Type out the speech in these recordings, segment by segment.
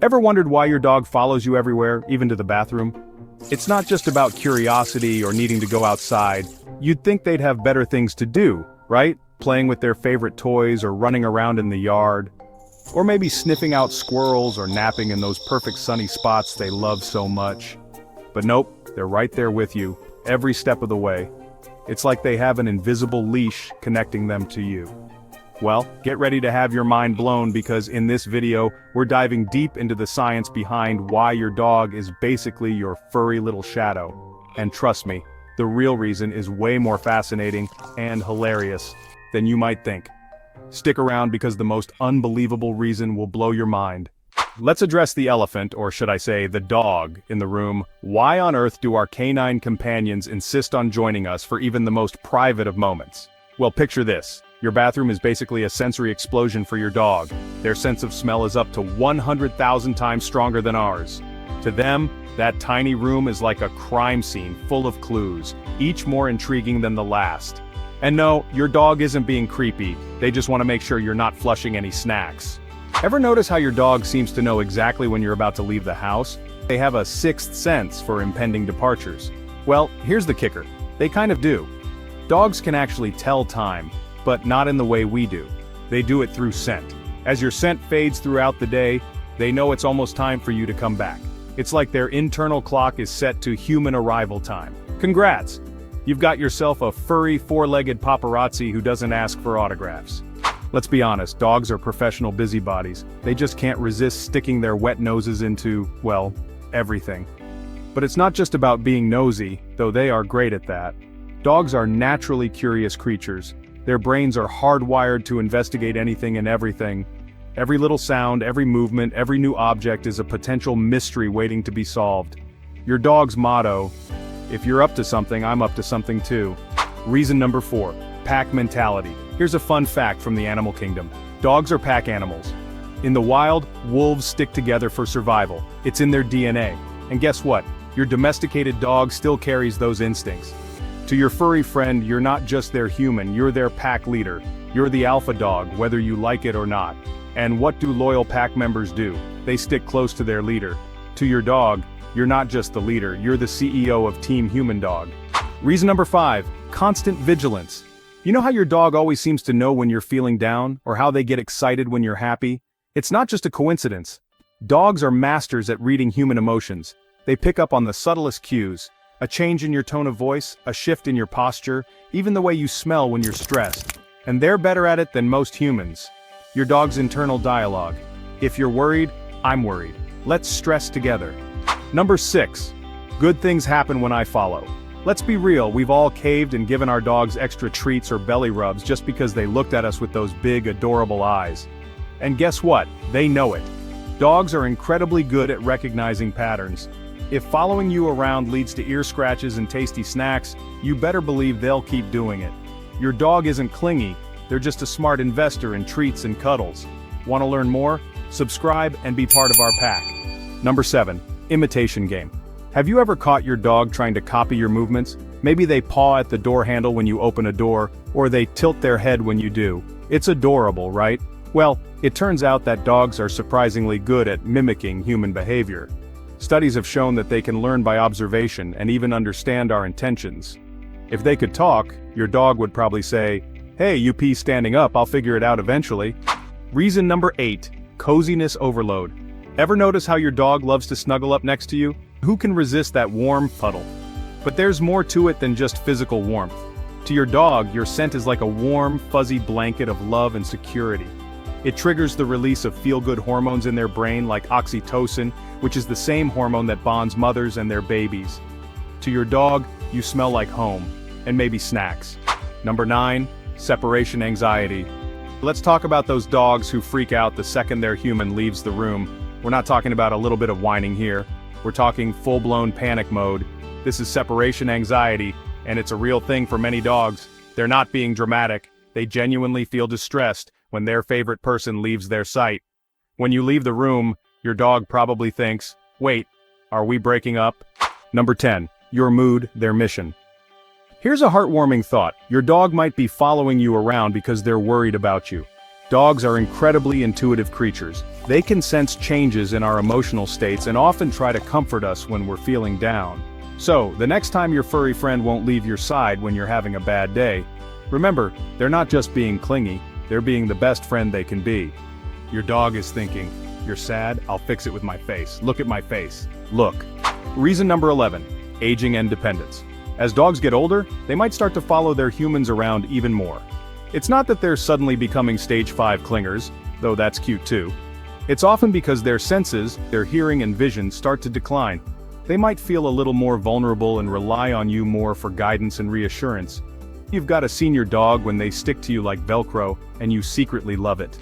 Ever wondered why your dog follows you everywhere, even to the bathroom? It's not just about curiosity or needing to go outside. You'd think they'd have better things to do, right? Playing with their favorite toys or running around in the yard. Or maybe sniffing out squirrels or napping in those perfect sunny spots they love so much. But nope, they're right there with you, every step of the way. It's like they have an invisible leash connecting them to you. Well, get ready to have your mind blown because in this video, we're diving deep into the science behind why your dog is basically your furry little shadow. And trust me, the real reason is way more fascinating and hilarious than you might think. Stick around because the most unbelievable reason will blow your mind. Let's address the elephant, or should I say the dog, in the room. Why on earth do our canine companions insist on joining us for even the most private of moments? Well, picture this. Your bathroom is basically a sensory explosion for your dog. Their sense of smell is up to 100,000 times stronger than ours. To them, that tiny room is like a crime scene full of clues, each more intriguing than the last. And no, your dog isn't being creepy, they just want to make sure you're not flushing any snacks. Ever notice how your dog seems to know exactly when you're about to leave the house? They have a sixth sense for impending departures. Well, here's the kicker. They kind of do. Dogs can actually tell time, but not in the way we do. They do it through scent. As your scent fades throughout the day, they know it's almost time for you to come back. It's like their internal clock is set to human arrival time. Congrats! You've got yourself a furry, four-legged paparazzi who doesn't ask for autographs. Let's be honest, dogs are professional busybodies. They just can't resist sticking their wet noses into, well, everything. But it's not just about being nosy, though they are great at that. Dogs are naturally curious creatures. Their brains are hardwired to investigate anything and everything. Every little sound, every movement, every new object is a potential mystery waiting to be solved. Your dog's motto, if you're up to something, I'm up to something too. Reason number 4, pack mentality. Here's a fun fact from the animal kingdom. Dogs are pack animals. In the wild, wolves stick together for survival. It's in their DNA. And guess what? Your domesticated dog still carries those instincts. To your furry friend, you're not just their human, you're their pack leader. You're the alpha dog, whether you like it or not. And what do loyal pack members do? They stick close to their leader. To your dog, you're not just the leader, you're the CEO of Team Human Dog. Reason number 5, constant vigilance. You know how your dog always seems to know when you're feeling down, or how they get excited when you're happy? It's not just a coincidence. Dogs are masters at reading human emotions. They pick up on the subtlest cues. A change in your tone of voice, a shift in your posture, even the way you smell when you're stressed. And they're better at it than most humans. Your dog's internal dialogue. If you're worried, I'm worried. Let's stress together. Number 6. Good things happen when I follow. Let's be real, we've all caved and given our dogs extra treats or belly rubs just because they looked at us with those big, adorable eyes. And guess what? They know it. Dogs are incredibly good at recognizing patterns. If following you around leads to ear scratches and tasty snacks, you better believe they'll keep doing it. Your dog isn't clingy, they're just a smart investor in treats and cuddles. Want to learn more? Subscribe and be part of our pack. Number 7. Imitation Game. Have you ever caught your dog trying to copy your movements? Maybe they paw at the door handle when you open a door, or they tilt their head when you do. It's adorable, right? Well, it turns out that dogs are surprisingly good at mimicking human behavior. Studies have shown that they can learn by observation and even understand our intentions. If they could talk, your dog would probably say, "Hey, you pee standing up, I'll figure it out eventually." Reason number 8, coziness overload. Ever notice how your dog loves to snuggle up next to you? Who can resist that warm puddle? But there's more to it than just physical warmth. To your dog, your scent is like a warm, fuzzy blanket of love and security. It triggers the release of feel-good hormones in their brain like oxytocin, which is the same hormone that bonds mothers and their babies. To your dog, you smell like home, and maybe snacks. Number 9, separation anxiety. Let's talk about those dogs who freak out the second their human leaves the room. We're not talking about a little bit of whining here. We're talking full-blown panic mode. This is separation anxiety, and it's a real thing for many dogs. They're not being dramatic. They genuinely feel distressed when their favorite person leaves their sight. When you leave the room, your dog probably thinks, "Wait, are we breaking up?" Number 10, your mood, their mission. Here's a heartwarming thought. Your dog might be following you around because they're worried about you. Dogs are incredibly intuitive creatures. They can sense changes in our emotional states and often try to comfort us when we're feeling down. So, the next time your furry friend won't leave your side when you're having a bad day, remember, they're not just being clingy, they're being the best friend they can be. Your dog is thinking, "You're sad? I'll fix it with my face. Look at my face. Look." Reason number 11, aging and dependence. As dogs get older, they might start to follow their humans around even more. It's not that they're suddenly becoming stage 5 clingers, though that's cute too. It's often because their senses, their hearing and vision start to decline. They might feel a little more vulnerable and rely on you more for guidance and reassurance. You've got a senior dog when they stick to you like Velcro, and you secretly love it.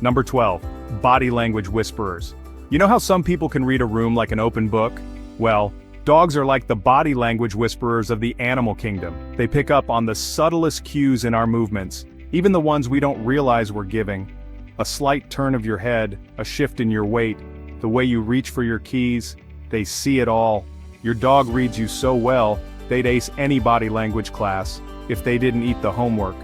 Number 12, body language whisperers. You know how some people can read a room like an open book? Well, dogs are like the body language whisperers of the animal kingdom. They pick up on the subtlest cues in our movements, even the ones we don't realize we're giving. A slight turn of your head, a shift in your weight, the way you reach for your keys, they see it all. Your dog reads you so well, they'd ace any body language class if they didn't eat the homework.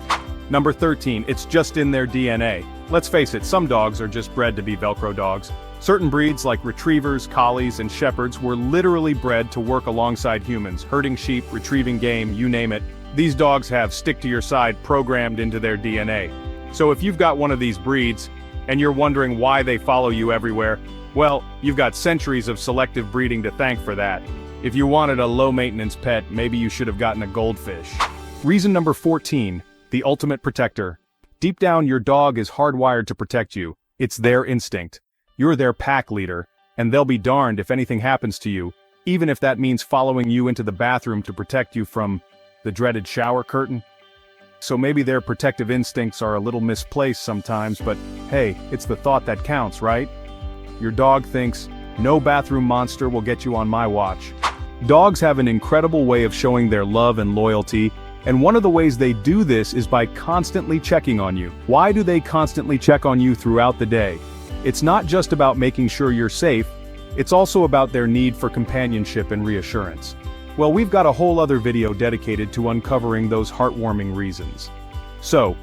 Number 13, it's just in their DNA. Let's face it, some dogs are just bred to be Velcro dogs. Certain breeds like retrievers, collies, and shepherds were literally bred to work alongside humans, herding sheep, retrieving game, you name it. These dogs have stick to your side programmed into their DNA. So if you've got one of these breeds, and you're wondering why they follow you everywhere, well, you've got centuries of selective breeding to thank for that. If you wanted a low-maintenance pet, maybe you should have gotten a goldfish. Reason number 14, the ultimate protector. Deep down, your dog is hardwired to protect you. It's their instinct. You're their pack leader, and they'll be darned if anything happens to you, even if that means following you into the bathroom to protect you from the dreaded shower curtain. So maybe their protective instincts are a little misplaced sometimes, but hey, it's the thought that counts, right? Your dog thinks, "No bathroom monster will get you on my watch." Dogs have an incredible way of showing their love and loyalty, and one of the ways they do this is by constantly checking on you. Why do they constantly check on you throughout the day? It's not just about making sure you're safe, it's also about their need for companionship and reassurance. Well, we've got a whole other video dedicated to uncovering those heartwarming reasons. So,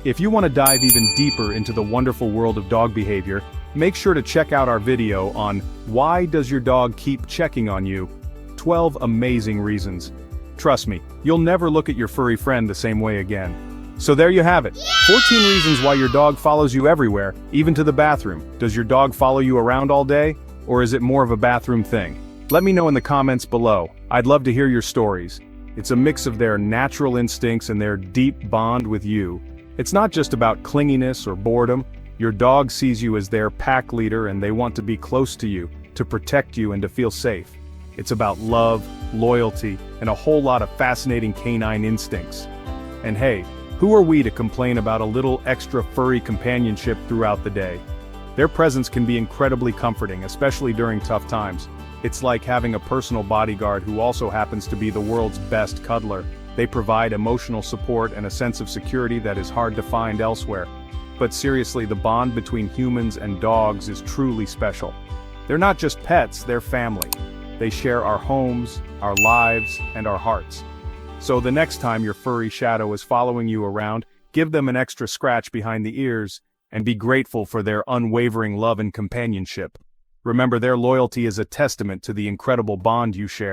if you want to dive even deeper into the wonderful world of dog behavior, make sure to check out our video on "Why Does Your Dog Keep Checking on You? 12 Amazing Reasons." Trust me, you'll never look at your furry friend the same way again. So there you have it, 14 reasons why your dog follows you everywhere, even to the bathroom. Does your dog follow you around all day, or is it more of a bathroom thing? Let me know in the comments below. I'd love to hear your stories. It's a mix of their natural instincts and their deep bond with you. It's not just about clinginess or boredom. Your dog sees you as their pack leader and they want to be close to you, to protect you and to feel safe. It's about love, loyalty, and a whole lot of fascinating canine instincts. And hey, who are we to complain about a little extra furry companionship throughout the day? Their presence can be incredibly comforting, especially during tough times. It's like having a personal bodyguard who also happens to be the world's best cuddler. They provide emotional support and a sense of security that is hard to find elsewhere. But seriously, the bond between humans and dogs is truly special. They're not just pets, they're family. They share our homes, our lives, and our hearts. So the next time your furry shadow is following you around, give them an extra scratch behind the ears, and be grateful for their unwavering love and companionship. Remember, their loyalty is a testament to the incredible bond you share.